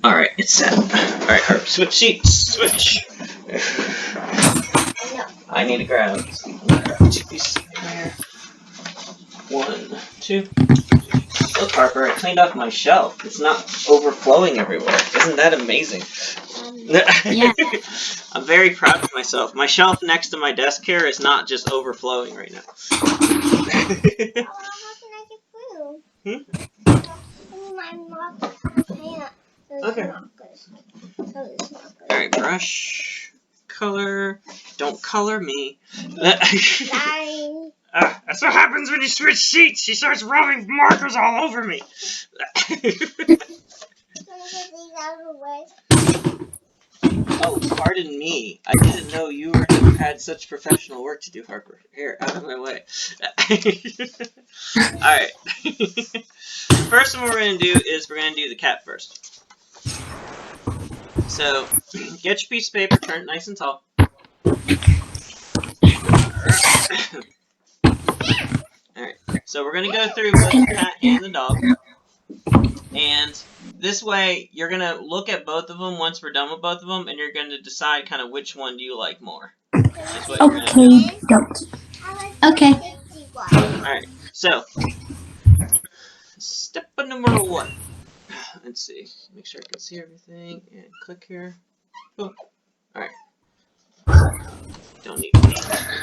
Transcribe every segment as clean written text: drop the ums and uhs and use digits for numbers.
Alright, it's set. Alright, Herb, switch seats. Switch. I need to grab 2 pieces of hair. 1, 2. Look, Harper, I cleaned up my shelf. It's not overflowing everywhere. Isn't that amazing? Yeah. I'm very proud of myself. My shelf next to my desk here is not just overflowing right now. How can I get through? Okay. Alright, brush. Color. Don't color me. That's what happens when you switch seats. She starts rubbing markers all over me. Oh, pardon me. I didn't know you had such professional work to do, Harper. Here, out of my way. Alright. First one we're going to do is we're going to do the cat first. So, get your piece of paper, turn it nice and tall. Alright, so we're going to go through both the cat and the dog. And this way, you're going to look at both of them once we're done with both of them, and you're going to decide kind of which one do you like more. Okay. Okay. Alright, so, step number 1. Let's see, make sure I can see everything, and click here. Oh. Alright. Don't need me.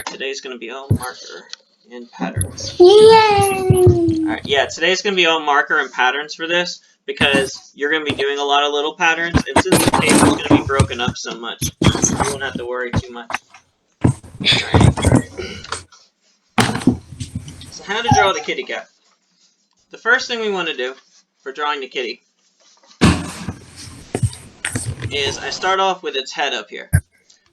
Today's going to be all marker and patterns. Yay! Alright, yeah, today's going to be all marker and patterns for this, because you're going to be doing a lot of little patterns, and since the table's going to be broken up so much, you won't have to worry too much. Alright. So how to draw the kitty cat. The first thing we want to do for drawing the kitty is I start off with its head up here.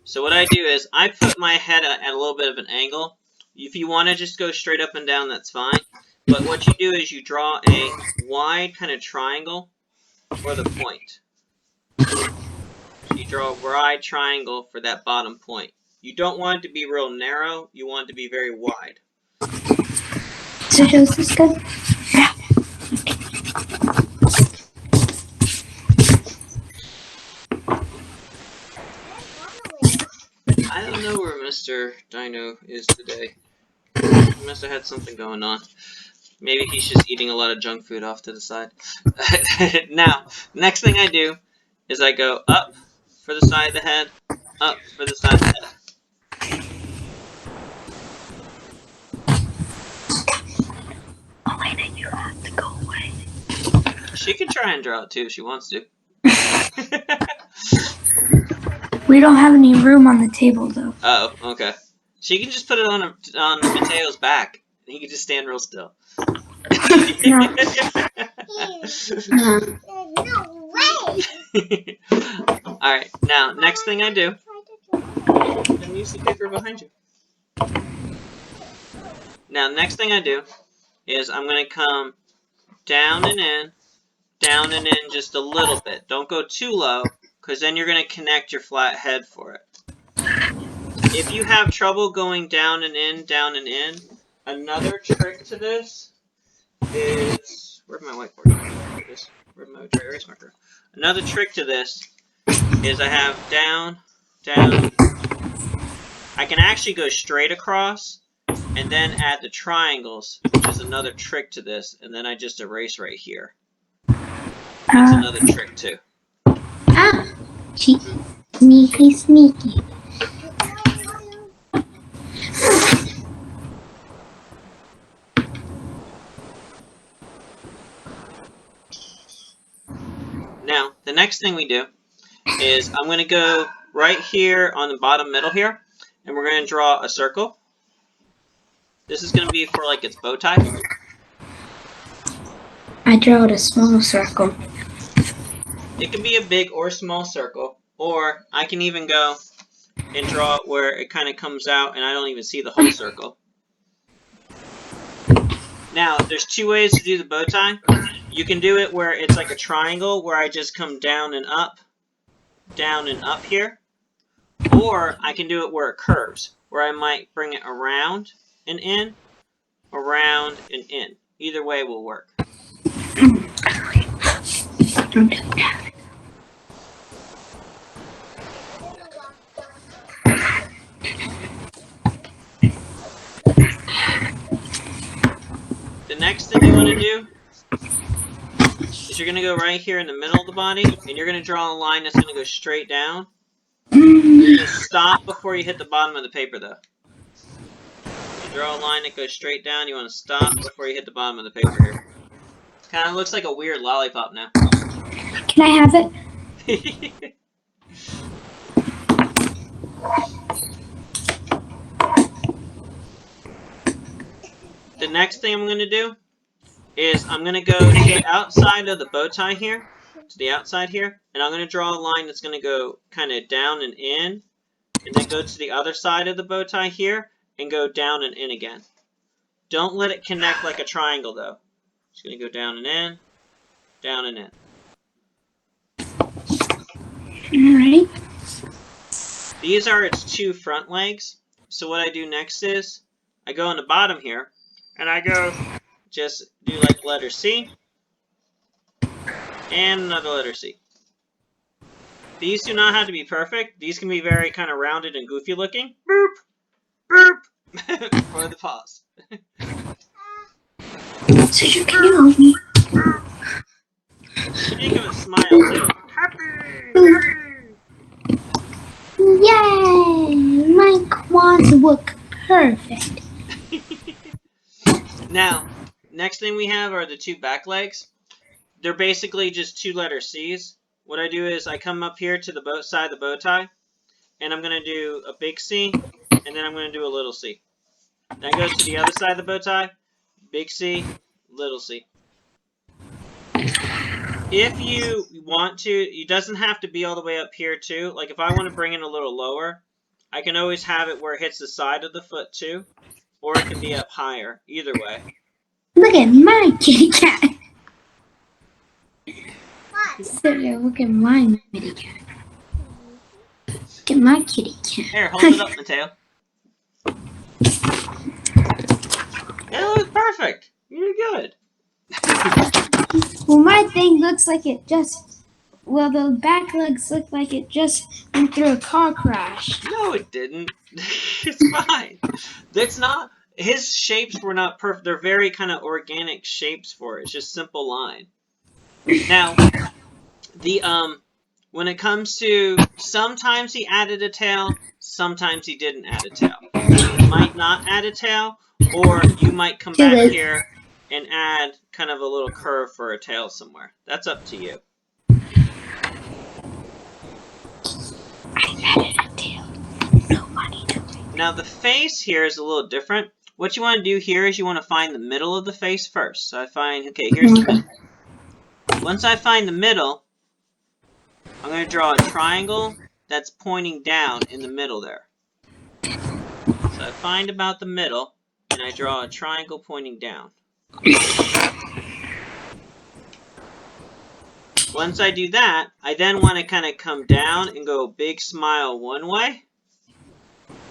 So what I do is I put my head at a little bit of an angle. If you want to just go straight up and down, that's fine. But what you do is you draw a wide kind of triangle for the point. You draw a wide triangle for that bottom point. You don't want it to be real narrow. You want it to be very wide. So is this good? I don't know where Mr. Dino is today. He must have had something going on. Maybe he's just eating a lot of junk food off to the side. Now, next thing I do is I go up for the side of the head, up for the side of the head. Elena, you have to go away. She can try and draw it too if she wants to. We don't have any room on the table, though. Oh, okay. She can just put it on Mateo's back. He can just stand real still. No. No way! Alright, now, next thing I do... Then use the paper behind you. Now, next thing I do is I'm going to come down and in just a little bit. Don't go too low, because then you're going to connect your flat head for it. If you have trouble going down and in, another trick to this is... Where'd my whiteboard go? Where'd my dry erase marker? Another trick to this is I have down, down. I can actually go straight across and then add the triangles, which is another trick to this, and then I just erase right here. That's another trick too. Sneaky, sneaky. Now, the next thing we do is I'm going to go right here on the bottom middle here, and we're going to draw a circle. This is going to be for like its bow tie. I drew a small circle. It can be a big or small circle, or I can even go and draw it where it kind of comes out and I don't even see the whole circle. Now, there's 2 ways to do the bow tie. You can do it where it's like a triangle, where I just come down and up here. Or I can do it where it curves, where I might bring it around and in, around and in. Either way will work. is you're going to go right here in the middle of the body, and you're going to draw a line that's going to go straight down. Mm. You're going to stop before you hit the bottom of the paper, though. You draw a line that goes straight down, you want to stop before you hit the bottom of the paper here. Kind of looks like a weird lollipop now. Can I have it? The next thing I'm going to do is I'm going to go to the outside of the bow tie here, to the outside here, and I'm going to draw a line that's going to go kind of down and in, and then go to the other side of the bow tie here, and go down and in again. Don't let it connect like a triangle, though. Just going to go down and in, down and in. Alright. These are its two front legs. So what I do next is, I go on the bottom here, and I go just do like letter C, and another letter C. These do not have to be perfect. These can be very kind of rounded and goofy looking. Boop! Boop! For the pause. So you can help me. You think of a smile too. Happy! Happy! Yay! My quads look perfect. Now, next thing we have are the two back legs. They're basically just two letter C's. What I do is I come up here to the bow side of the bow tie, and I'm going to do a big C, and then I'm going to do a little C. Then I go to the other side of the bow tie, big C, little C. If you want to, it doesn't have to be all the way up here too. Like if I want to bring it a little lower, I can always have it where it hits the side of the foot too, or it can be up higher. Either way. Look at my kitty cat. What? So look at my kitty cat. Look at my kitty cat. Here, hold it up, Mateo. It looks perfect. You're good. Well, my thing looks like it just. Well, the back legs look like it just went through a car crash. No, it didn't. It's fine. That's not. His shapes were not perfect. They're very kind of organic shapes for it. It's just simple line. Now, when it comes to sometimes he added a tail, sometimes he didn't add a tail. He might not add a tail, or you might come back here and add kind of a little curve for a tail somewhere. That's up to you. I added a tail. Nobody knows. Now the face here is a little different. What you want to do here is you want to find the middle of the face first. So I find, okay, here's the middle. Once I find the middle, I'm going to draw a triangle that's pointing down in the middle there. So I find about the middle, and I draw a triangle pointing down. Once I do that, I then want to kind of come down and go big smile one way,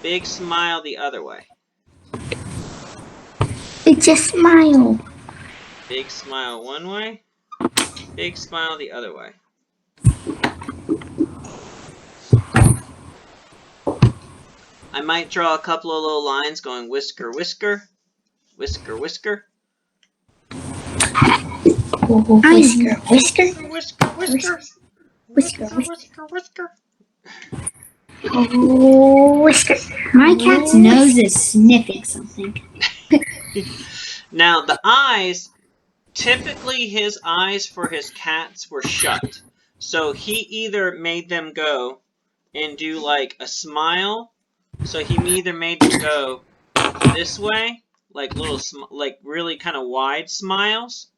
big smile the other way. It's a smile. Big smile one way, big smile the other way. I might draw a couple of little lines going whisker, whisker, whisker, whisker. Whisker, whisker, Whisker, whisker, whisker, whisker, whisker. oh, whisker. My cat's nose is sniffing something. Now, the eyes, typically his eyes for his cats were shut. So he either made them go and do like a smile. So he either made them go this way, like little, like really kind of wide smiles,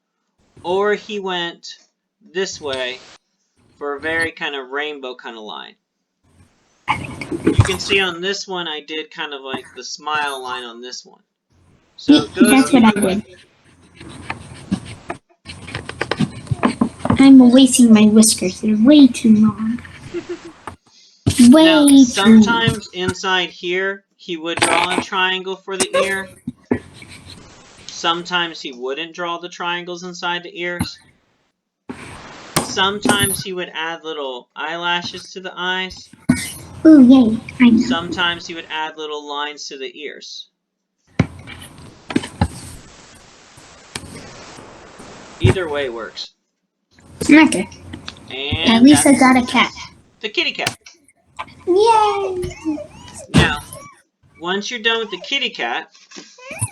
or he went this way for a very kind of rainbow kind of line. You can see on this one, I did kind of like the smile line on this one. So it goes That's what I way. did. I'm wasting my whiskers. They're way too long. Way Now, too long. sometimes inside here, he would draw a triangle for the ear. Sometimes he wouldn't draw the triangles inside the ears. Sometimes he would add little eyelashes to the eyes. Ooh, yay. I know. Sometimes he would add little lines to the ears. Either way works. Okay. And At least I that's got a cat. the kitty cat. Yay! Now, once you're done with the kitty cat,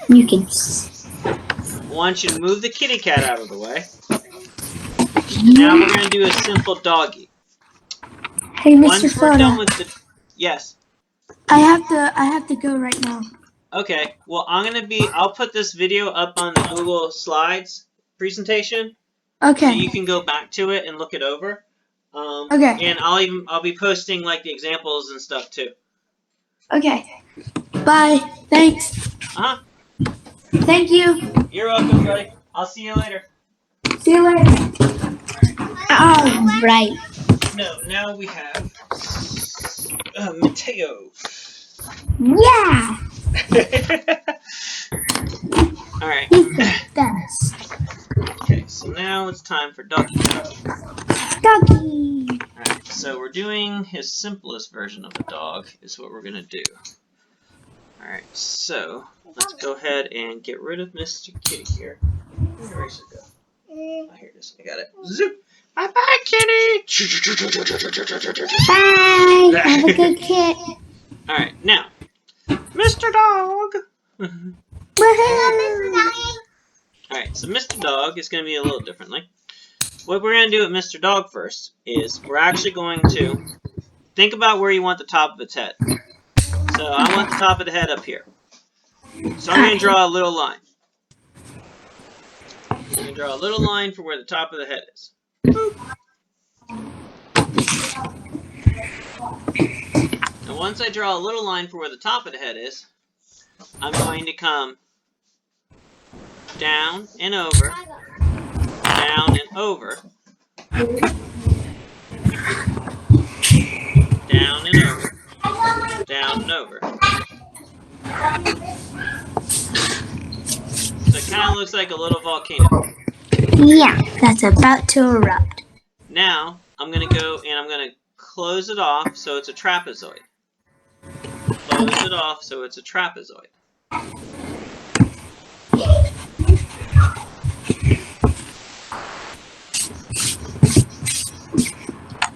You can. I want you to move the kitty cat out of the way. Now we're going to do a simple doggy. Hey, Mr. Once we're done Soda. with the... Yes. I have to go right now. Okay. Well, I'll put this video up on the Google Slides presentation. Okay. So you can go back to it and look it over. Okay. And I'll be posting like the examples and stuff too. Okay. Bye. Thanks. Uh-huh. Thank you. You're welcome, buddy. I'll see you later. See you later. All right. No, now we have Mateo. Yeah. All right. He's the best. Okay, so now it's time for doggy. Doggy. All right, so we're doing his simplest version of a dog is what we're gonna do. All right, so let's go ahead and get rid of Mr. Kitty here. Where'd the eraser go? Oh, here it is. I got it. Zoop. Bye bye, kitty. Bye. Have a good kit. All right, now, Mr. Dog. Woohoo. All right, so Mr. Dog is going to be a little differently. What we're going to do with Mr. Dog first is we're actually going to think about where you want the top of its head. So I want the top of the head up here. So I'm going to draw a little line. I'm going to draw a little line for where the top of the head is. And once I draw a little line for where the top of the head is, I'm going to come down and over, down and over, down and over, down and over. So it kind of looks like a little volcano. Yeah, that's about to erupt. Now, I'm going to go and I'm going to close it off so it's a trapezoid. Close it off so it's a trapezoid.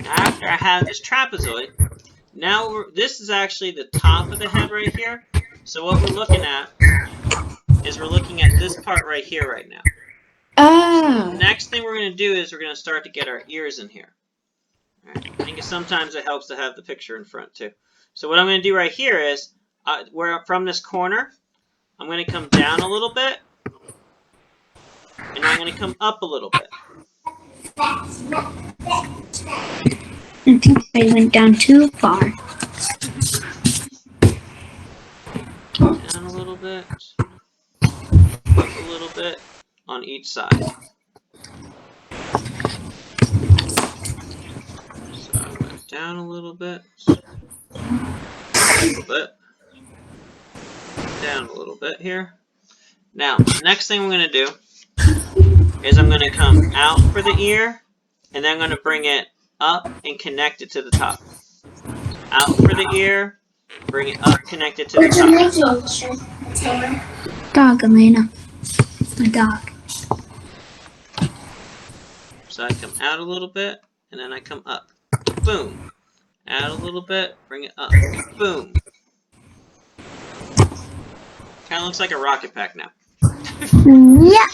After I have this trapezoid, now this is actually the top of the head right here. So what we're looking at is we're looking at this part right here right now. Oh. Next thing we're going to do is we're going to start to get our ears in here. All right. I think sometimes it helps to have the picture in front too. So what I'm going to do right here is, where from this corner, I'm going to come down a little bit, and I'm going to come up a little bit. I think I went down too far. Down a little bit, up a little bit on each side. So I went down a little bit, down a little bit here. Now, next thing we're going to do is I'm going to come out for the ear, and then I'm going to bring it up and connect it to the top. Out for the ear, bring it up, connect it to the top. Dog, Elena. My dog. So I come out a little bit, and then I come up. Boom. Out a little bit, bring it up. Boom. Kind of looks like a rocket pack now. Yeah.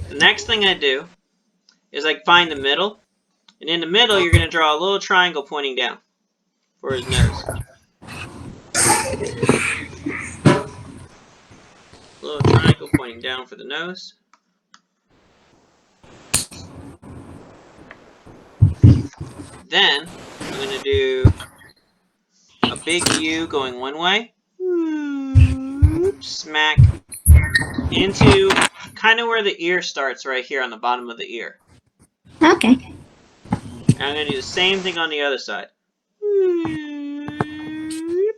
The next thing I do is I find the middle, and in the middle you're going to draw a little triangle pointing down for his nose. A little triangle pointing down for the nose. Then I'm going to do a big U going one way, smack, into kind of where the ear starts right here on the bottom of the ear. Okay. And I'm going to do the same thing on the other side.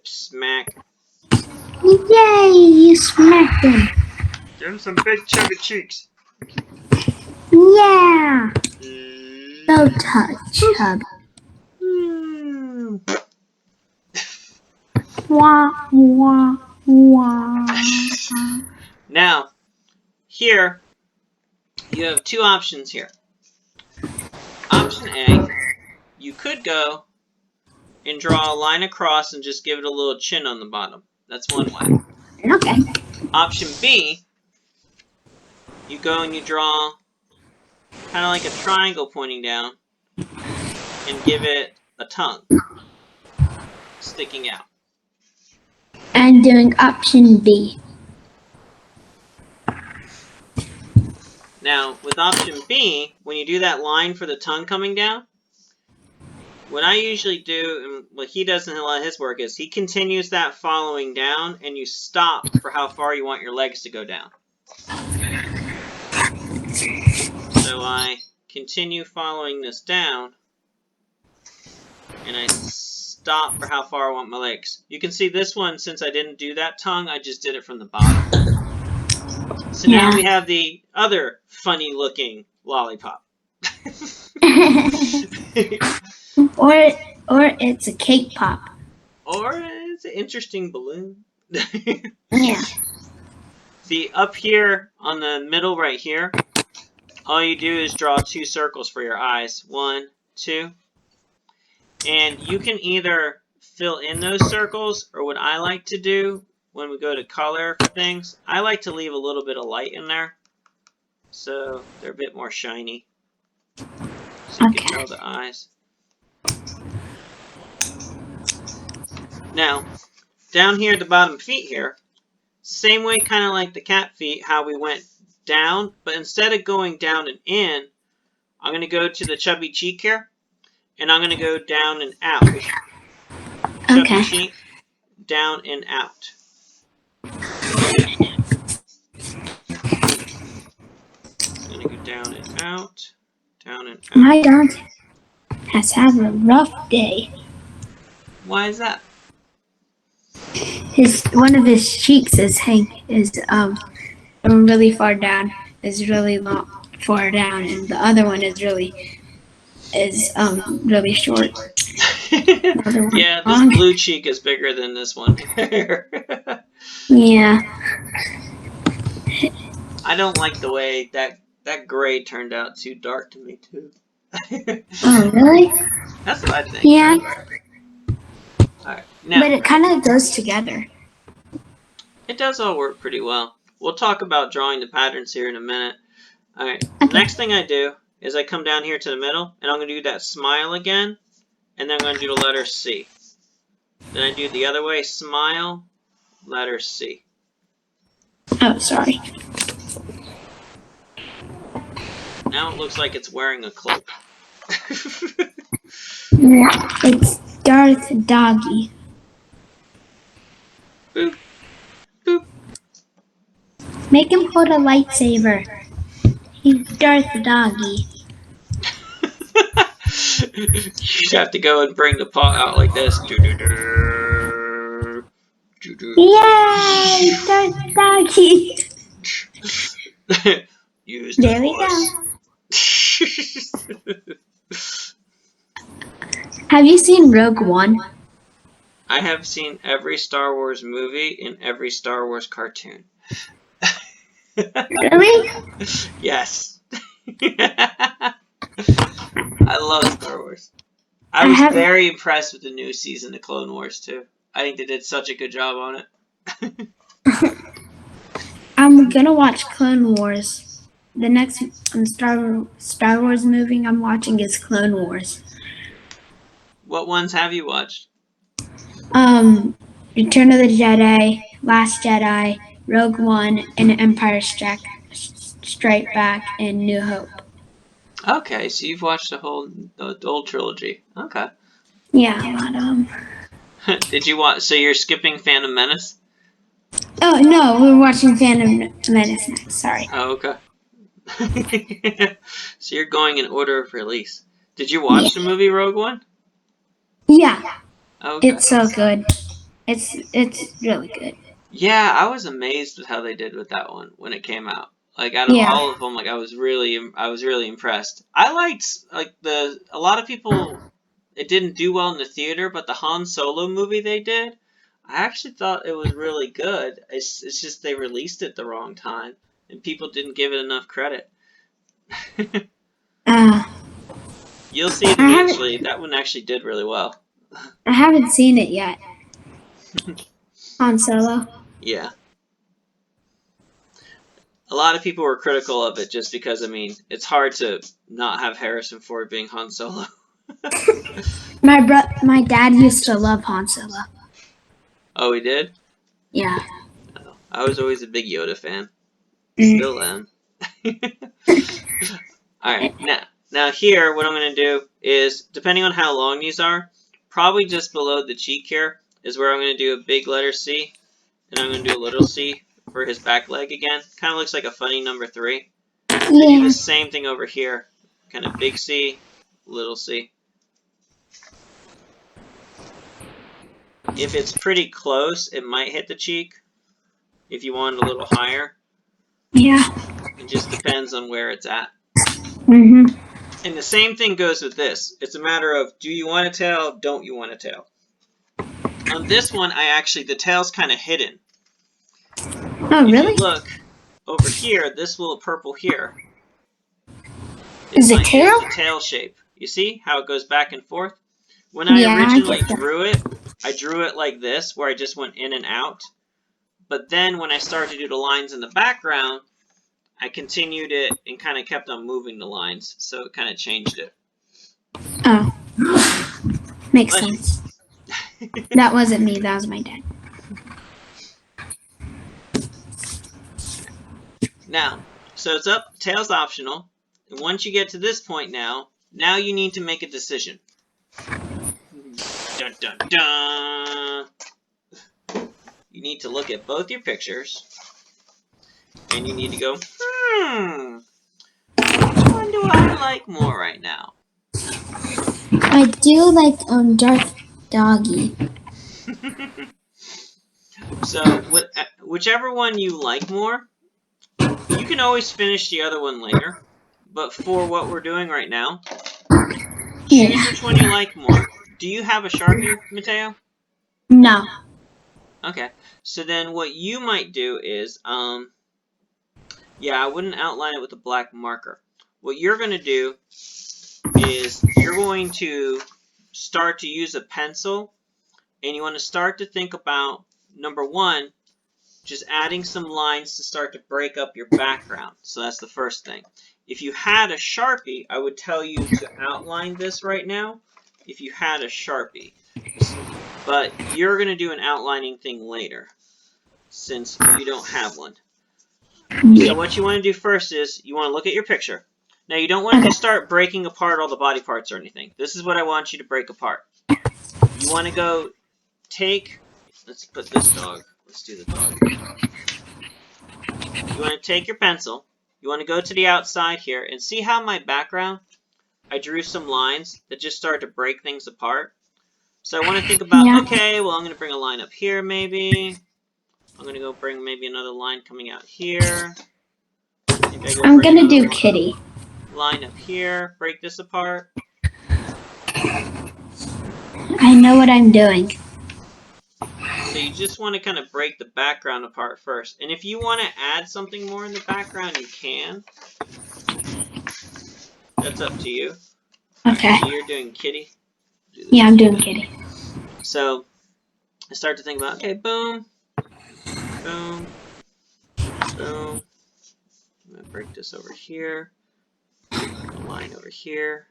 Smack. Yay, you smacked him. Give him some big chubby cheeks. Yeah. So chubby. Wah, wah, wah. Now, here, you have two options here. Option A, you could go and draw a line across and just give it a little chin on the bottom. That's one way. Okay. Option B, you go and you draw kind of like a triangle pointing down and give it a tongue sticking out. I'm doing option B. Now, with option B, when you do that line for the tongue coming down, what I usually do, and what he does in a lot of his work, is he continues that following down, and you stop for how far you want your legs to go down. So I continue following this down, and I stop for how far I want my legs. You can see this one, since I didn't do that tongue, I just did it from the bottom. So now we have the other funny looking lollipop. or it's a cake pop. Or it's an interesting balloon. Yeah. See, up here on the middle right here, all you do is draw two circles for your eyes. 1, 2. And you can either fill in those circles, or what I like to do when we go to color for things, I like to leave a little bit of light in there so they're a bit more shiny. So you can tell the eyes. Now, down here at the bottom feet here, same way kind of like the cat feet, how we went down, but instead of going down and in, I'm going to go to the chubby cheek here, and I'm going to go down and out. Chubby cheek, down and out. I'm going to go down and out, down and out. My dog has had a rough day. Why is that? One of his cheeks is really far down, is really long, far down, and the other one is really short. Yeah, this blue cheek is bigger than this one. Yeah. I don't like the way that gray turned out too dark to me too. Oh, really? That's what I think. Yeah. Alright, now. But it kind of goes together. It does all work pretty well. We'll talk about drawing the patterns here in a minute. Alright, Okay. Next thing I do is I come down here to the middle, and I'm going to do that smile again, and then I'm going to do the letter C. Then I do the other way, smile, letter C. Oh, sorry. Now it looks like it's wearing a cloak. Yeah, it's Darth Doggy. Boop. Boop. Make him hold a lightsaber. He's Darth Doggy. You'd have to go and bring the paw out like this. Yay! Darth Doggy. Use There we go. Have you seen Rogue One? I have seen every Star Wars movie and every Star Wars cartoon. Really? Yes. I love Star Wars. I was very impressed with the new season of Clone Wars too. I think they did such a good job on it. I'm gonna watch Clone Wars. The next Star Wars movie I'm watching is Clone Wars. What ones have you watched? Return of the Jedi, Last Jedi, Rogue One, and Empire Strike Back, and New Hope. Okay, so you've watched the old trilogy. Okay. Yeah, a lot of them. Did you watch? So you're skipping Phantom Menace? Oh no, we're watching Phantom Menace next. Sorry. Oh, okay. So you're going in order of release. Did you watch the movie Rogue One? Yeah. Okay. It's so good. It's really good. Yeah, I was amazed with how they did with that one when it came out. Like out of all of them, like I was really impressed. I liked a lot of people. It didn't do well in the theater, but the Han Solo movie they did, I actually thought it was really good. It's just they released it the wrong time and people didn't give it enough credit. You'll see it I haven't eventually. That one actually did really well. I haven't seen it yet. Han Solo. Yeah. A lot of people were critical of it just because, I mean, it's hard to not have Harrison Ford being Han Solo. My dad used to love Han Solo. Oh, he did? Yeah. Oh, I was always a big Yoda fan. Mm. Still am. Alright, now here, what I'm going to do is, depending on how long these are, probably just below the cheek here is where I'm going to do a big letter C, and I'm going to do a little C for his back leg again. Kind of looks like a funny number 3. I do the same thing over here. Kind of big C, little C. If it's pretty close, it might hit the cheek. If you want it a little higher. Yeah. It just depends on where it's at. Mhm. And the same thing goes with this. It's a matter of, do you want a tail, don't you want a tail? On this one, the tail's kind of hidden. Oh, If you really? look over here, this little purple here Is it tail? is the tail shape. You see how it goes back and forth? When I Yeah, I originally get that. drew it, I drew it like this, where I just went in and out. But then when I started to do the lines in the background, I continued it and kind of kept on moving the lines, so it kind of changed it. Oh. Makes Bless you. sense. That wasn't me, that was my dad. Now, so it's up, tail's optional. And once you get to this point now you need to make a decision. Dun, dun, dun. You need to look at both your pictures, and you need to go, which one do I like more right now? I do like Darth Doggy. So, whichever one you like more, you can always finish the other one later. But for what we're doing right now, choose which one you like more. Do you have a Sharpie, Mateo? No. Okay. So then what you might do is, yeah, I wouldn't outline it with a black marker. What you're going to do is you're going to start to use a pencil, and you want to start to think about, number one, just adding some lines to start to break up your background. So that's the first thing. If you had a Sharpie, I would tell you to outline this right now if you had a Sharpie. But you're going to do an outlining thing later since you don't have one. So what you want to do first is you want to look at your picture. Now you don't want to just start breaking apart all the body parts or anything. This is what I want you to break apart. You want to go take, let's put this dog, let's do the dog. You want to take your pencil, you want to go to the outside here and see how my background, I drew some lines that just started to break things apart. So I want to think about, okay, well I'm going to bring a line up here maybe. I'm going to go bring maybe another line coming out here. I'm going to do Kitty. Line up here, break this apart. I know what I'm doing. So you just want to kind of break the background apart first. And if you want to add something more in the background, you can. That's up to you. Okay. So you're doing Kitty? Yeah, I'm doing Kitty. So I start to think about, okay, boom, boom, boom. I'm going to break this over here. Bring a line over here.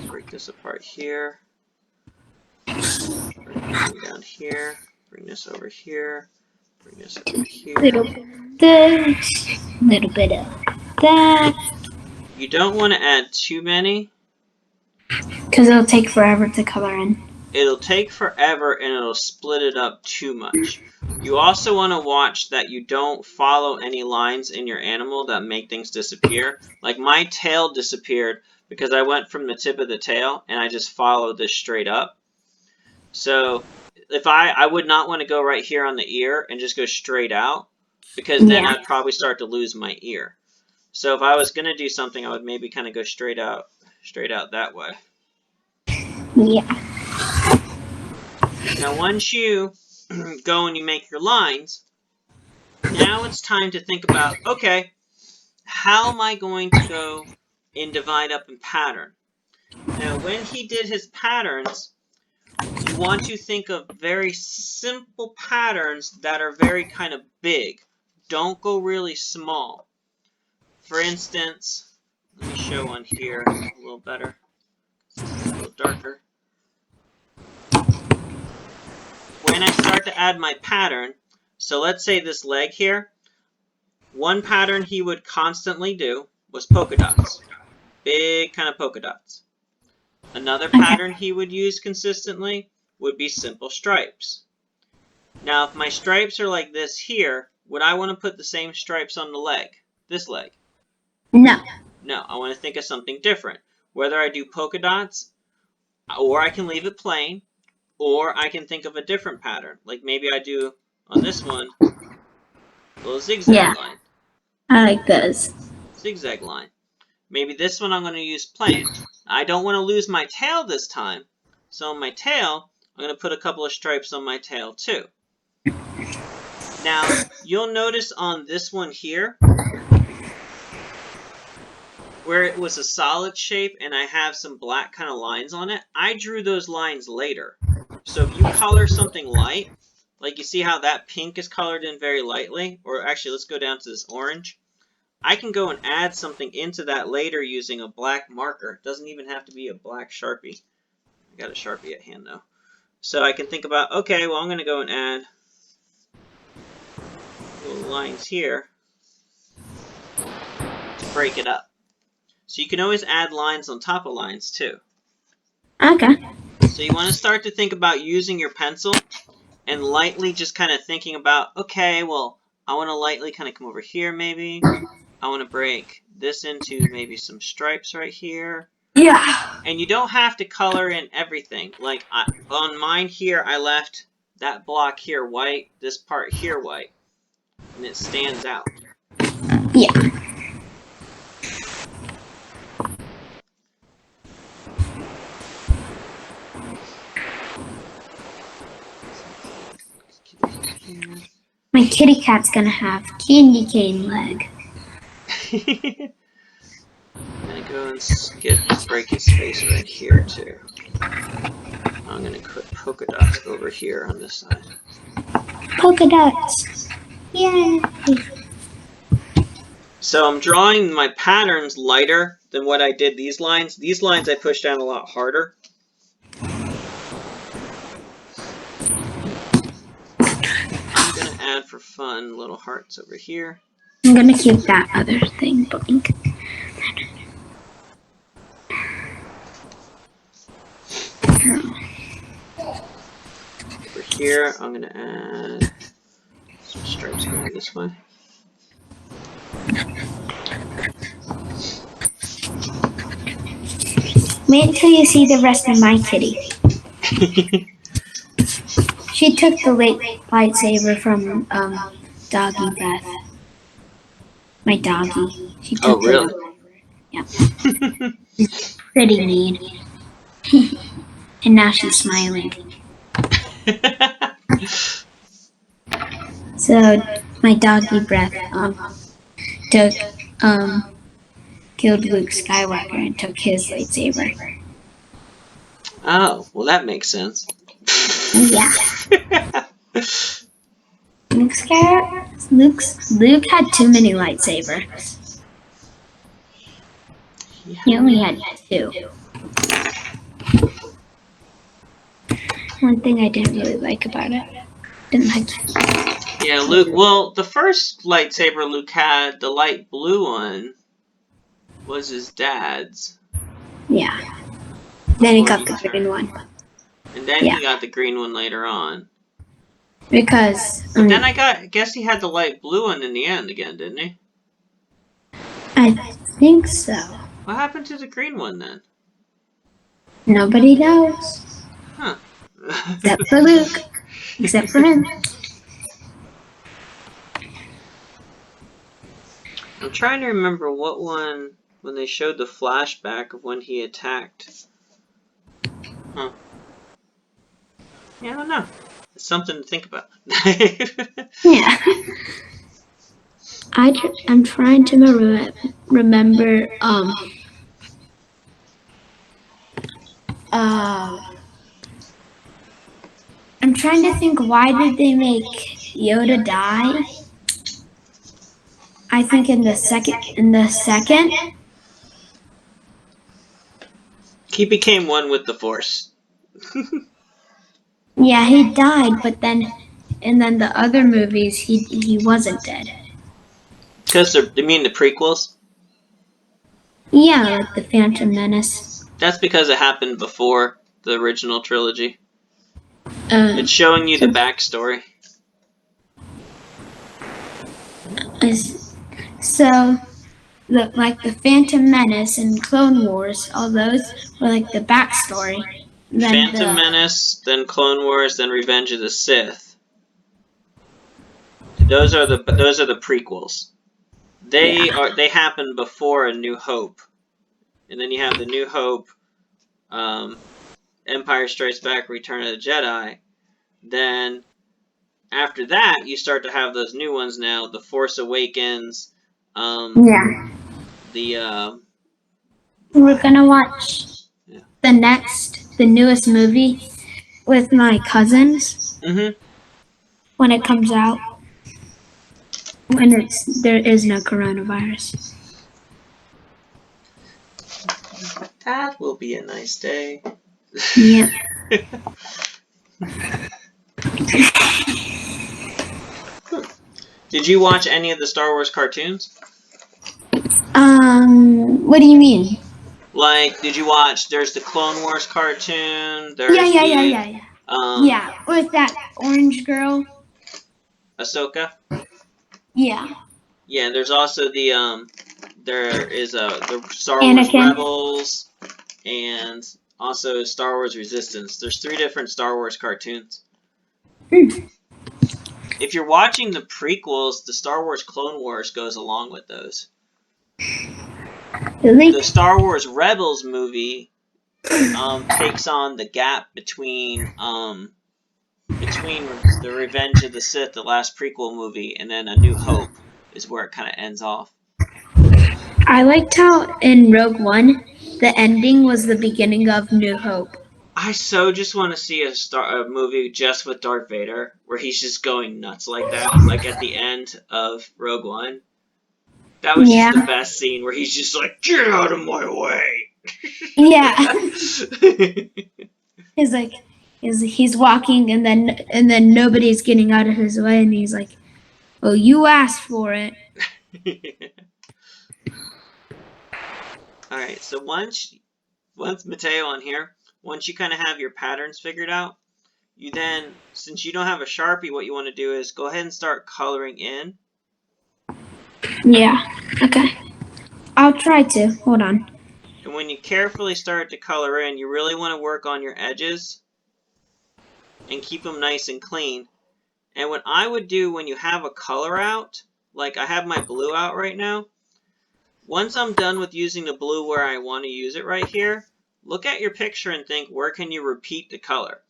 Break this apart here. Bring it down here. Bring this over here. Bring this over here. Little bit of this. Little bit of that. You don't want to add too many. Because it'll take forever to color in. It'll take forever and it'll split it up too much. You also want to watch that you don't follow any lines in your animal that make things disappear. Like my tail disappeared because I went from the tip of the tail and I just followed this straight up. So if I would not want to go right here on the ear and just go straight out because then I'd probably start to lose my ear. So if I was going to do something, I would maybe kind of go straight out that way. Yeah. Now once you go and you make your lines, now it's time to think about, okay, how am I going to go and divide up in pattern? Now, when he did his patterns, you want to think of very simple patterns that are very kind of big. Don't go really small. For instance, let me show one here a little better. This is a little darker. When I start to add my pattern, so let's say this leg here, one pattern he would constantly do was polka dots. Big kind of polka dots. Another pattern he would use consistently would be simple stripes. Now, if my stripes are like this here, would I want to put the same stripes on the leg? This leg? No. No, I want to think of something different. Whether I do polka dots, or I can leave it plain, or I can think of a different pattern. Like maybe I do on this one, a little zigzag line. I like those. Zigzag line. Maybe this one I'm going to use plain. I don't want to lose my tail this time. So on my tail, I'm going to put a couple of stripes on my tail too. Now, you'll notice on this one here, where it was a solid shape and I have some black kind of lines on it, I drew those lines later. So if you color something light, like you see how that pink is colored in very lightly, or actually let's go down to this orange. I can go and add something into that later using a black marker. It doesn't even have to be a black Sharpie. I got a Sharpie at hand though. So I can think about, okay, well I'm going to go and add little lines here to break it up. So you can always add lines on top of lines too. Okay. So you want to start to think about using your pencil and lightly just kind of thinking about, okay, well, I want to lightly kind of come over here maybe. I want to break this into maybe some stripes right here. Yeah. And you don't have to color in everything. Like on mine here, I left that block here white, this part here white. And it stands out. Yeah. My kitty cat's gonna have candy cane leg. I'm gonna go and break his face right here too. I'm gonna put polka dots over here on this side. Polka dots. Yay. So I'm drawing my patterns lighter than what I did these lines. These lines I pushed down a lot harder. I'm gonna add for fun little hearts over here. I'm gonna keep that other thing blank. Over here, I'm gonna add some stripes going this way. Wait until you see the rest of my kitty. She took the lightsaber from Doggy Beth. My doggy. She took Oh, really? it. Yeah. Pretty mean. And now she's smiling. So my doggy breath took killed Luke Skywalker and took his lightsaber. Oh, well that makes sense. Yeah. Luke had too many lightsabers. He only had 2. One thing I didn't really like about it. Didn't like it. Yeah, Luke. Well, the first lightsaber Luke had, the light blue one, was his dad's. Yeah. Then he got the green one. And then he got the green one later on. Because But then I guess he had the light blue one in the end again, didn't he? I think so. What happened to the green one then? Nobody knows. Huh. Except for Luke. Except for him. I'm trying to remember what one, when they showed the flashback of when he attacked. Huh. Yeah, I don't know. It's something to think about. Yeah. I'm trying to remember. Uh, I'm trying to think. Why did they make Yoda die? I think in the second. He became one with the Force. Yeah, he died, but then, and then the other movies, he wasn't dead. Because you mean the prequels? Yeah, like the Phantom Menace. That's because it happened before the original trilogy. It's showing you the backstory. So, like the Phantom Menace and Clone Wars, all those were like the backstory. Then Phantom Menace, then Clone Wars, then Revenge of the Sith. Those are the prequels. They happen before A New Hope, and then you have the New Hope, Empire Strikes Back, Return of the Jedi. Then after that, you start to have those new ones now: The Force Awakens. Yeah. The We're gonna watch the newest movie with my cousins when it comes out. When there is no coronavirus. That will be a nice day. Yeah. Did you watch any of the Star Wars cartoons? What do you mean? Like, did you watch? There's the Clone Wars cartoon. There's Yeah. Yeah, with that orange girl. Ahsoka. Yeah. Yeah, there's also there is the Star Wars Rebels, and also Star Wars Resistance. There's 3 different Star Wars cartoons. If you're watching the prequels, the Star Wars Clone Wars goes along with those. Really? The Star Wars Rebels movie takes on the gap between the Revenge of the Sith, the last prequel movie, and then A New Hope is where it kind of ends off. I liked how in Rogue One, the ending was the beginning of New Hope. I so just want to see a movie just with Darth Vader, where he's just going nuts like that, like at the end of Rogue One. That was just the best scene, where he's just like, "Get out of my way!" Yeah. He's like, he's walking, and then nobody's getting out of his way, and he's like, "Well, you asked for it." All right, so once Mateo on here, once you kind of have your patterns figured out, you then, since you don't have a Sharpie, what you want to do is go ahead and start coloring in. Yeah. Okay. I'll try to. Hold on. And when you carefully start to color in, you really want to work on your edges and keep them nice and clean. And what I would do when you have a color out, like I have my blue out right now, once I'm done with using the blue where I want to use it right here, look at your picture and think, where can you repeat the color?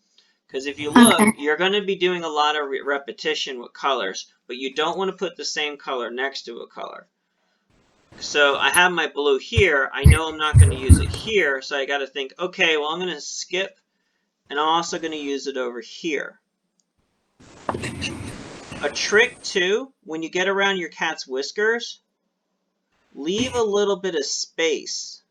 Because if you look, you're going to be doing a lot of repetition with colors, but you don't want to put the same color next to a color. So I have my blue here. I know I'm not going to use it here, so I got to think, okay, well, I'm going to skip, and I'm also going to use it over here. A trick, too, when you get around your cat's whiskers, leave a little bit of space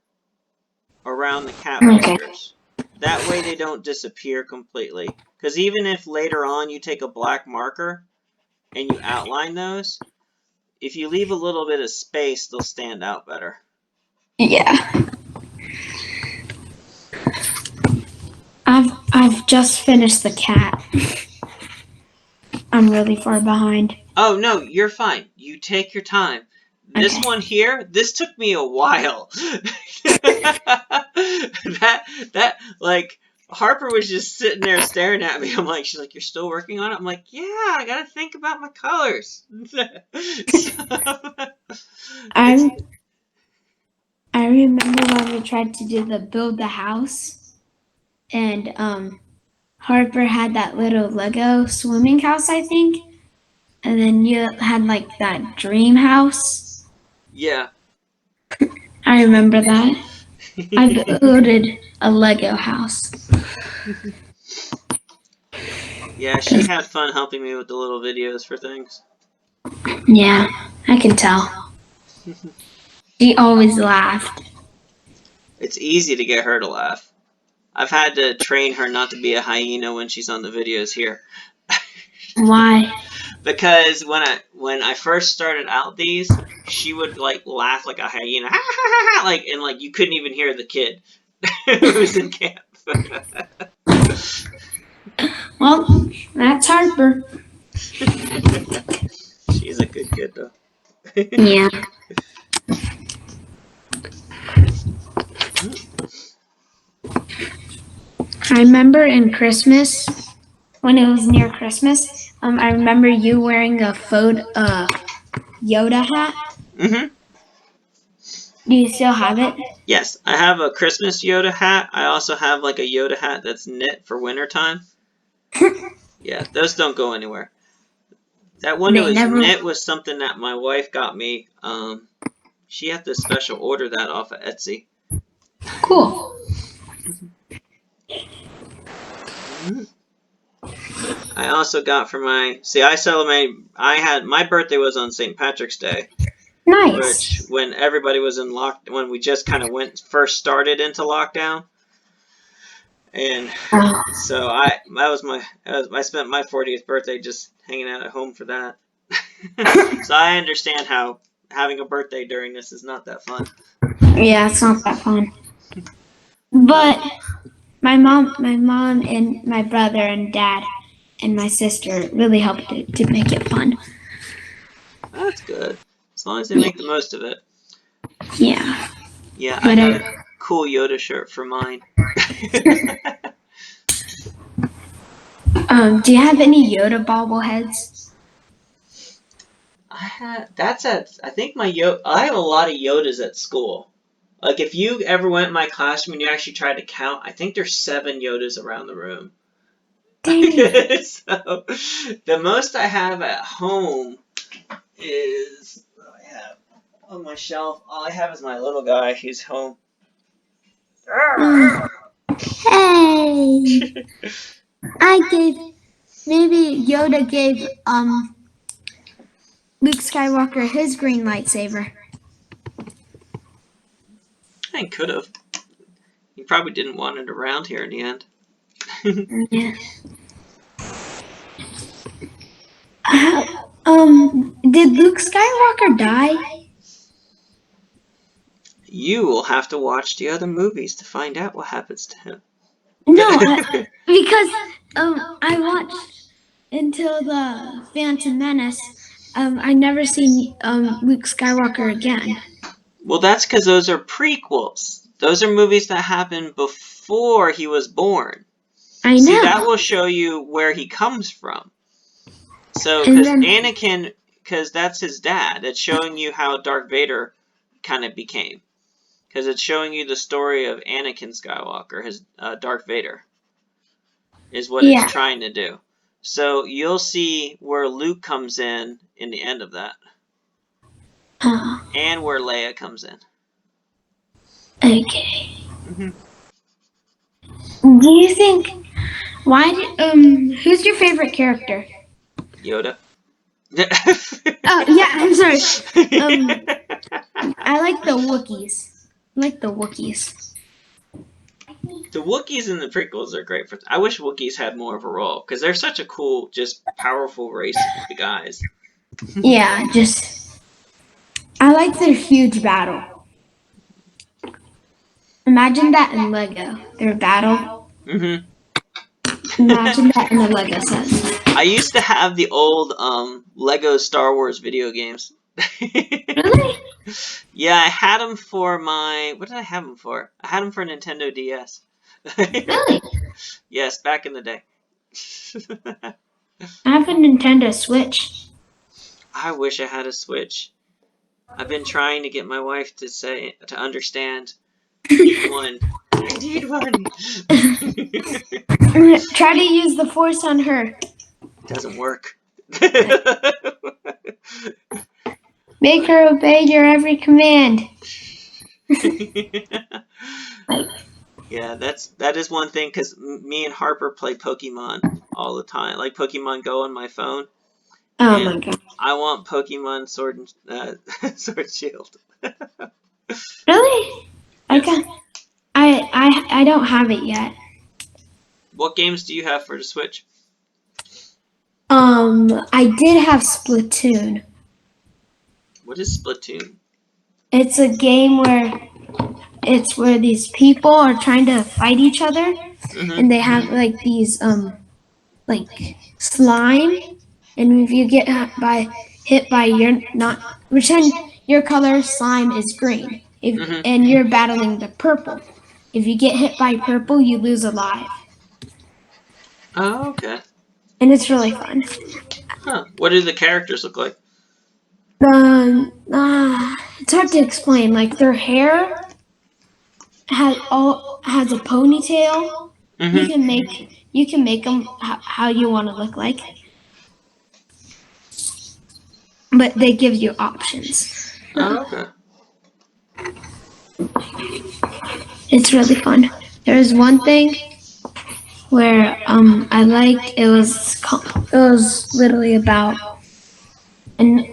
around the cat whiskers. That way they don't disappear completely. Because even if later on you take a black marker and you outline those, if you leave a little bit of space, they'll stand out better. Yeah. I've just finished the cat. I'm really far behind. Oh, no, you're fine. You take your time. This one here, this took me a while. that like Harper was just sitting there staring at me. I'm like, she's like, "You're still working on it?" I'm like, "Yeah, I gotta think about my colors." I remember when we tried to do the build the house, and Harper had that little Lego swimming house, I think, and then you had like that dream house. Yeah. I remember that. I built a Lego house. Yeah, she had fun helping me with the little videos for things. Yeah, I can tell. She always laughed. It's easy to get her to laugh. I've had to train her not to be a hyena when she's on the videos here. Why? Because when I first started out these, she would like laugh like a hyena, like, and like you couldn't even hear the kid who was in camp. Well, that's Harper. She's a good kid though. Yeah. I remember in Christmas, when it was near Christmas, I remember you wearing a Yoda hat. Mm-hmm. Do you still have it? Yes, I have a Christmas Yoda hat. I also have like a Yoda hat that's knit for wintertime. Yeah, those don't go anywhere. That one that They was never. knit was something that my wife got me. She had to special order that off of Etsy. Cool. I also got for my I celebrate. I had my birthday was on St. Patrick's Day, which Nice. when everybody was in when we just kind of first started into lockdown, and so I spent my 40th birthday just hanging out at home for that. So I understand how having a birthday during this is not that fun. Yeah, it's not that fun. But my mom, and my brother and dad and my sister really helped to make it fun. That's good. As long as they Yeah. make the most of it. Yeah. Yeah, I But got a cool Yoda shirt for mine. do you have any Yoda bobbleheads? I think I have a lot of Yodas at school. Like if you ever went in my classroom and you actually tried to count, I think there's 7 Yodas around the room. Dang. So the most I have at home is I have on my shelf. All I have is my little guy. He's home. Hey, maybe Yoda gave Luke Skywalker his green lightsaber. I could have. He probably didn't want it around here in the end. Yeah. Did Luke Skywalker die? You will have to watch the other movies to find out what happens to him. No, because I watched until the Phantom Menace. I never seen Luke Skywalker again. Well, that's because those are prequels. Those are movies that happened before he was born. I See, that know. will show you where he comes from. So, And because then Anakin, because that's his dad, it's showing you how Darth Vader kind of became. Because it's showing you the story of Anakin Skywalker, his Darth Vader, is what it's yeah. trying to do. So you'll see where Luke comes in the end of that, and where Leia comes in. Okay. Mm-hmm. Do you think who's your favorite character? Yoda. Oh yeah, I'm sorry. I like the Wookiees. The Wookiees in the prequels are great. I wish Wookiees had more of a role because they're such a cool, just powerful race of guys. Yeah, I like their huge battle. Imagine that in Lego. Their battle. Mm-hmm. Imagine that in a Lego set. I used to have the old Lego Star Wars video games. Really? Yeah, I had them for my. What did I have them for? I had them for Nintendo DS. Really? Yes, back in the day. I have a Nintendo Switch. I wish I had a Switch. I've been trying to get my wife to understand. I need one. I need one. Try to use the Force on her. Doesn't work. Make her obey your every command. Like, Yeah, that is one thing because me and Harper play Pokemon all the time, like Pokemon Go on my phone, oh and my god. I want Pokemon Sword and Sword Shield. Really? I Yes. got. I don't have it yet. What games do you have for the Switch? I did have Splatoon. What is Splatoon? It's a game where these people are trying to fight each other, Mm-hmm. and they have like these like slime, and if you get hit by your not pretend your color slime is green, if Mm-hmm. and you're battling the purple. If you get hit by purple, you lose a life, Oh, okay. and it's really fun. Huh. What do the characters look like? It's hard to explain. Like their hair has a ponytail. You Mm-hmm. can make them how you want to look like, but they give you options. Oh, okay. It's really fun. There's one thing where I liked it was literally about and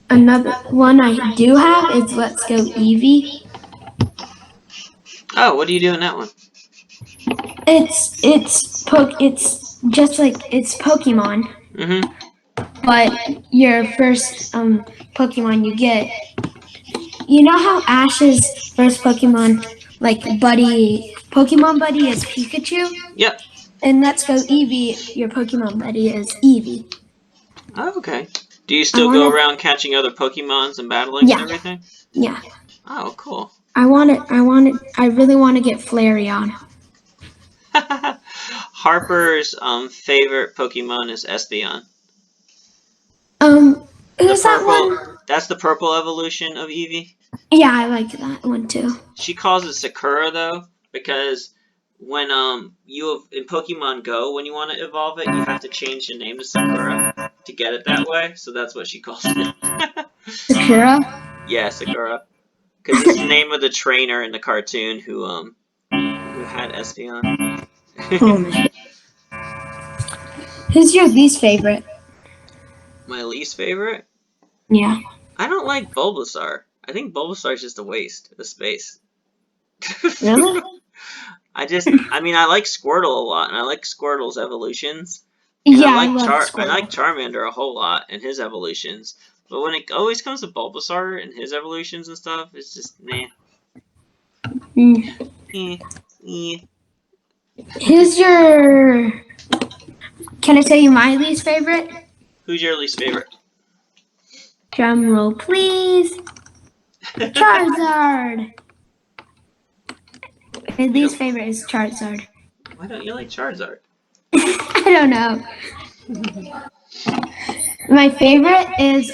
another one I do have is Let's Go Eevee. Oh, what do you do in that one? It's just like it's Pokemon, Mm-hmm. but your first Pokemon you get. You know how Ash's first Pokemon Pokemon buddy is Pikachu? Yep. And Let's Go Eevee, your Pokemon buddy is Eevee. Oh, okay. Do you I still go wanna around catching other Pokemons and battling and Yeah, everything? yeah. Oh, cool. I really wanna get Flareon. Harper's favorite Pokemon is Espeon. Um The who's that purple. one? That's the purple evolution of Eevee. Yeah, I like that one too. She calls it Sakura though because when you in Pokemon Go when you want to evolve it you have to change the name to Sakura to get it that way. So that's what she calls it. Sakura? Yeah, Sakura. Because it's the name of the trainer in the cartoon who had Espeon. Oh man. Who's your least favorite? My least favorite? Yeah. I don't like Bulbasaur. I think Bulbasaur is just a waste of space. Really? I mean, I like Squirtle a lot, and I like Squirtle's evolutions, and Yeah, I love I like Squirtle. Charmander a whole lot and his evolutions. But when it always comes to Bulbasaur and his evolutions and stuff, it's just nah. Mm. Eh, eh. Who's your Can I tell you my least favorite? Who's your least favorite? Drum roll, please. Charizard. My You least don't, favorite is Charizard. why don't you like Charizard? I don't know. My favorite is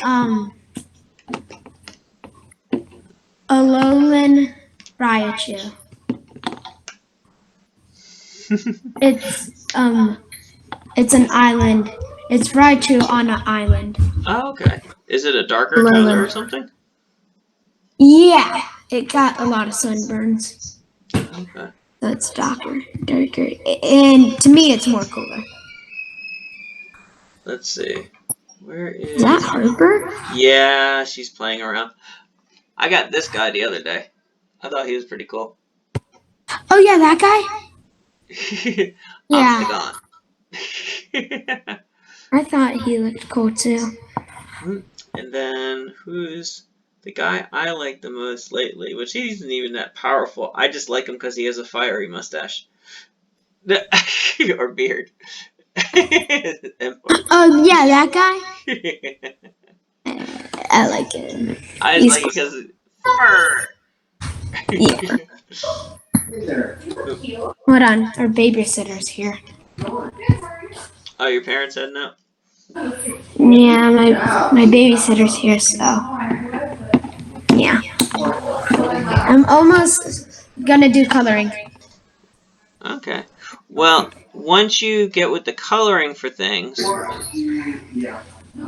Alolan Raichu. It's an island. It's Raichu on an island. Oh, okay. Is it a darker color Alolan. or something? Yeah, it got a lot of sunburns. Okay. That's darker. And to me, it's more cooler. Let's see. Where Is that is? Harper? Yeah, she's playing around. I got this guy the other day. I thought he was pretty cool. Oh yeah, that guy. Yeah, Octagon. I thought he looked cool too. And then who's the guy I like the most lately? Which he isn't even that powerful. I just like him because he has a fiery mustache or beard. Oh yeah, that guy. I like him. I just He's like it cool. because fur. Yeah. Hold on, our babysitter's here. Oh, your parents heading out? Yeah, my babysitter's here, so yeah. I'm almost gonna do coloring. Okay. Well, once you get with the coloring for things,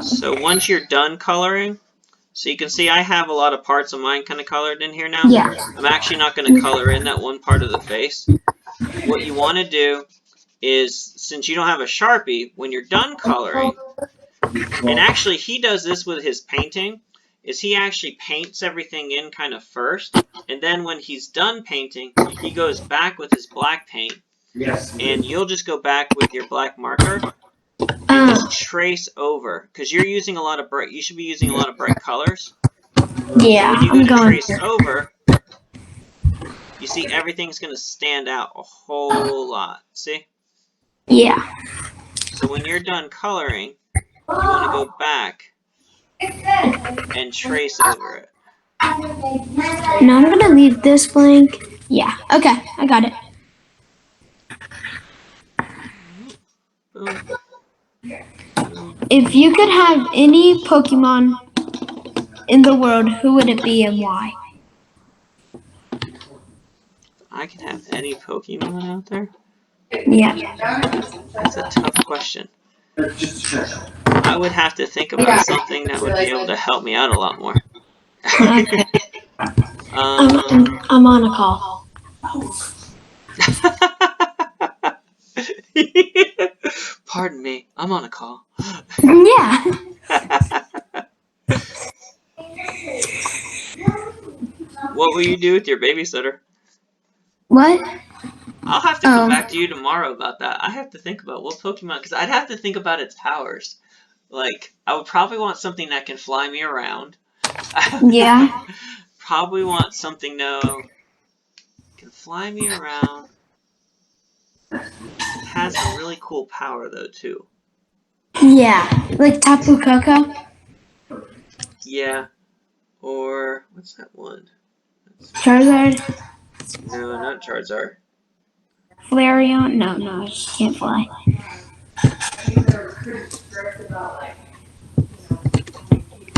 So once you're done coloring, so you can see I have a lot of parts of mine kind of colored in here now. Yeah. I'm actually not going to color in that one part of the face. What you want to do is, since you don't have a Sharpie, when you're done coloring, and actually he does this with his painting, is he actually paints everything in kind of first, and then when he's done painting, he goes back with his black paint, and you'll just go back with your black marker and just trace over, because you're using a lot of bright, you should be using a lot of bright colors. So Yeah, when you go I'm to going trace there. over, you see everything's going to stand out a whole lot. See? Yeah. So when you're done coloring, you want to go back and trace over it. Now I'm gonna leave this blank. Yeah. Okay, I got it. Boom, boom. If you could have any Pokemon in the world, who would it be and why? I can have any Pokemon out there? Yeah. That's a tough question. I would have to think about something that would be able to help me out a lot more. Okay. um, I'm on a call. Pardon me, I'm on a call. Yeah. What will you do with your babysitter? What? I'll have to come back to you tomorrow about that. I have to think about what Pokemon, because I'd have to think about its powers. Like, I would probably want something that can fly me around. Yeah. Probably want something, no, can fly me around. It has some really cool power, though, too. Yeah. Like Tapu Koko? Yeah. Or, what's that one? Charizard? No, not Charizard. Flareon? No, she can't fly.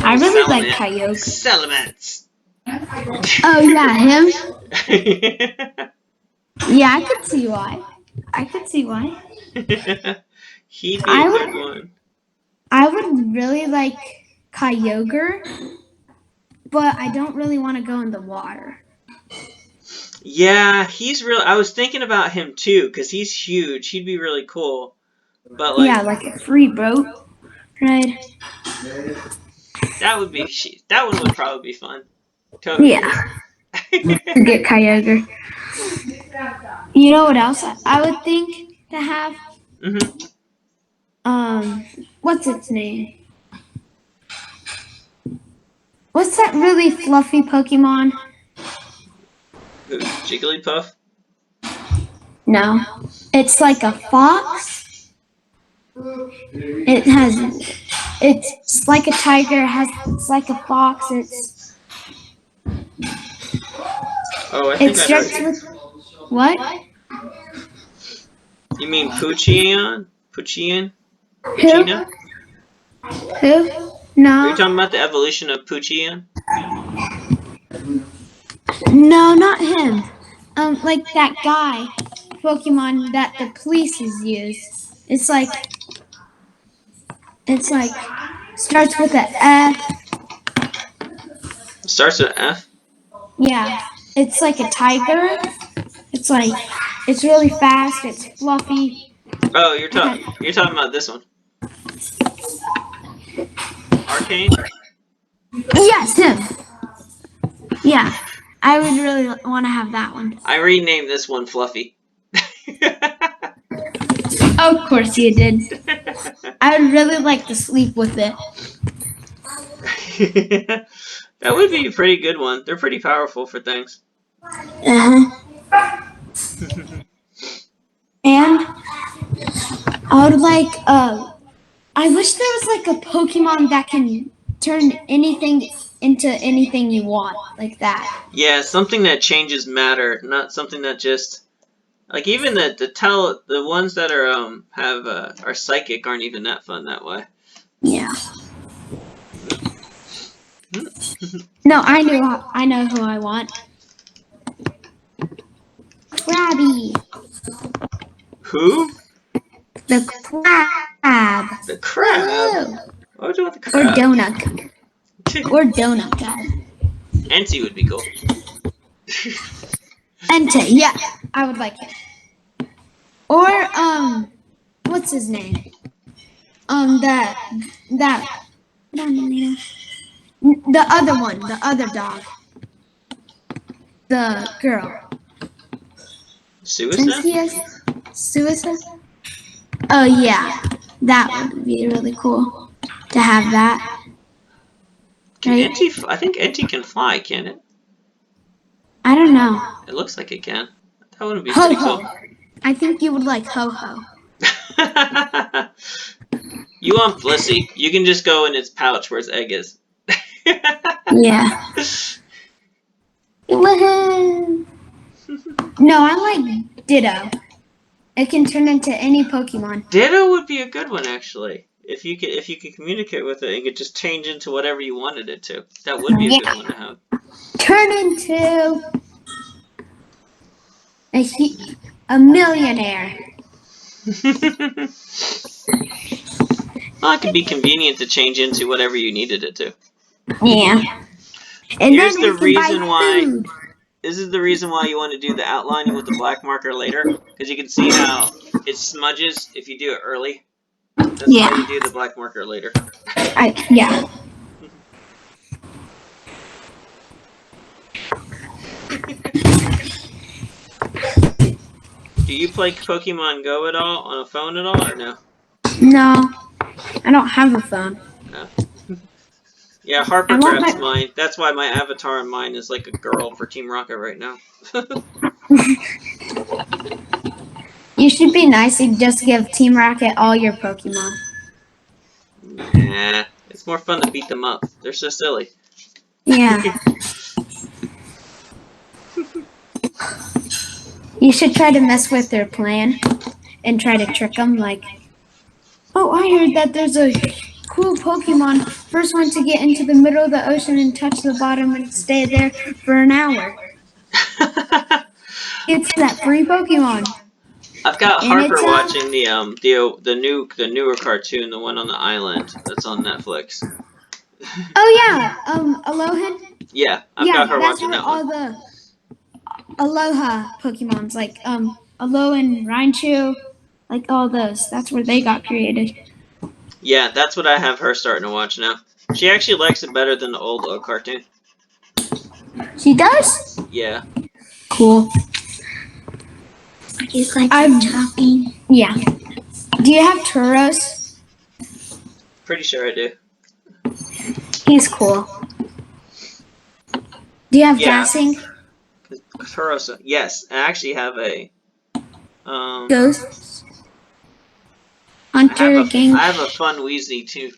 I really like Salamence. Kyogre. Salamence. Oh yeah, him? Yeah, I could see why. I could see why. He'd be a I good would one. I would really like Kyogre, but I don't really want to go in the water. Yeah, he's real. I was thinking about him too, because he's huge. He'd be really cool. But Yeah, like, like a free boat ride. that one would probably be fun. Totally. Yeah, to get Kyogre. You know what else I would think to have? Mhm. What's its name? What's that really fluffy Pokemon? Who? Jigglypuff. No, it's like a fox. It has, it's like a tiger. It's like a fox. Oh, I It think I know. starts with what? You mean Poochyeon? Poochyeon? Who? Poochyena? Who? Are you No, talking about the evolution of Poochyeon? no, not him. Like that guy, Pokemon that the polices use. It's like starts with a F. It starts with F. Yeah, it's like a tiger. It's like it's really fast. It's fluffy. Oh, It has, you're talking about this one. Arcane? yes, him. Yeah, I would really want to have that one. I renamed this one Fluffy. Of course you did. I would really like to sleep with it. That would be a pretty good one. They're pretty powerful for things. And I would like I wish there was like a Pokemon that can turn anything into anything you want, like that. Yeah, something that changes matter, not something that just like even the ones that are have are psychic aren't even that fun that way. Yeah. No, I know who I want. Krabby. Who? The crab. The crab. Woohoo. What would you want the Or crab? donut. Or donut guy. Entty would be cool. Entei, yeah, I would like it. Or what's his name? That the other one, the other dog, the girl. Suicide? Suicide. Oh yeah, that would be really cool to have that. Can Right? Entty? I think Entty can fly, can it? I don't know. It looks like it can. That wouldn't be Ho pretty ho. cool. I think you would like ho ho. You want Blissey. You can just go in its pouch where its egg is. Yeah. Woohoo! No, I like Ditto. It can turn into any Pokemon. Ditto would be a good one, actually. If you could communicate with it, it could just change into whatever you wanted it to. That would be a good one to have. Turn into a millionaire. Well, it could be convenient to change into whatever you needed it to. Yeah. And Here's then the we can buy reason why. food. This is the reason why you want to do the outlining with the black marker later, because you can see how it smudges if you do it early. That's why you do the black marker later. Yeah. Do you play Pokemon Go at all on a phone at all, or no? No, I don't have a phone. No. Yeah, Harper grabs mine. That's why my avatar on mine is like a girl for Team Rocket right now. You should be nice and just give Team Rocket all your Pokemon. Nah, it's more fun to beat them up. They're so silly. Yeah. You should try to mess with their plan and try to trick them like, oh, I heard that there's a cool Pokemon. First one to get into the middle of the ocean and touch the bottom and stay there for an hour. It's that free Pokemon. I've got And Harper it's watching the newer cartoon, the one on the island that's on Netflix. Oh yeah, Alohan. Yeah, I've got her that's watching where that all one. the Aloha Pokemons like Alolan and Raichu, like all those. That's where they got created. Yeah, that's what I have her starting to watch now. She actually likes it better than the old cartoon. She does? Yeah. Cool. He's like talking. Yeah. Do you have Turos? Pretty sure I do. He's cool. Do you have Yeah. Gassing? Kurosa. Yes, I actually have a Ghosts? Hunter, Gang. I have a fun Weasley too.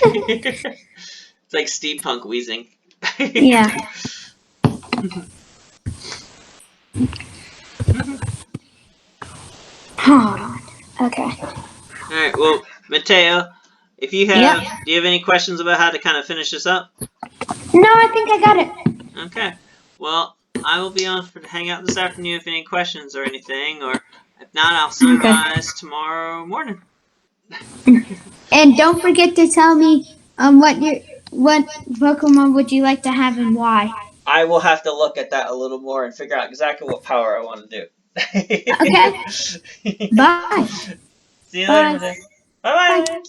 It's like steampunk wheezing. Yeah. Hold on. Okay. Alright, well, Mateo, if you have, do you have any questions about how to kind of finish this up? No, I think I got it. Okay. Well, I will be on to hang out this afternoon if any questions or anything, or if not, I'll see you guys tomorrow morning. And don't forget to tell me what Pokemon would you like to have and why. I will have to look at that a little more and figure out exactly what power I want to do. Okay. Bye. See you later. Bye bye.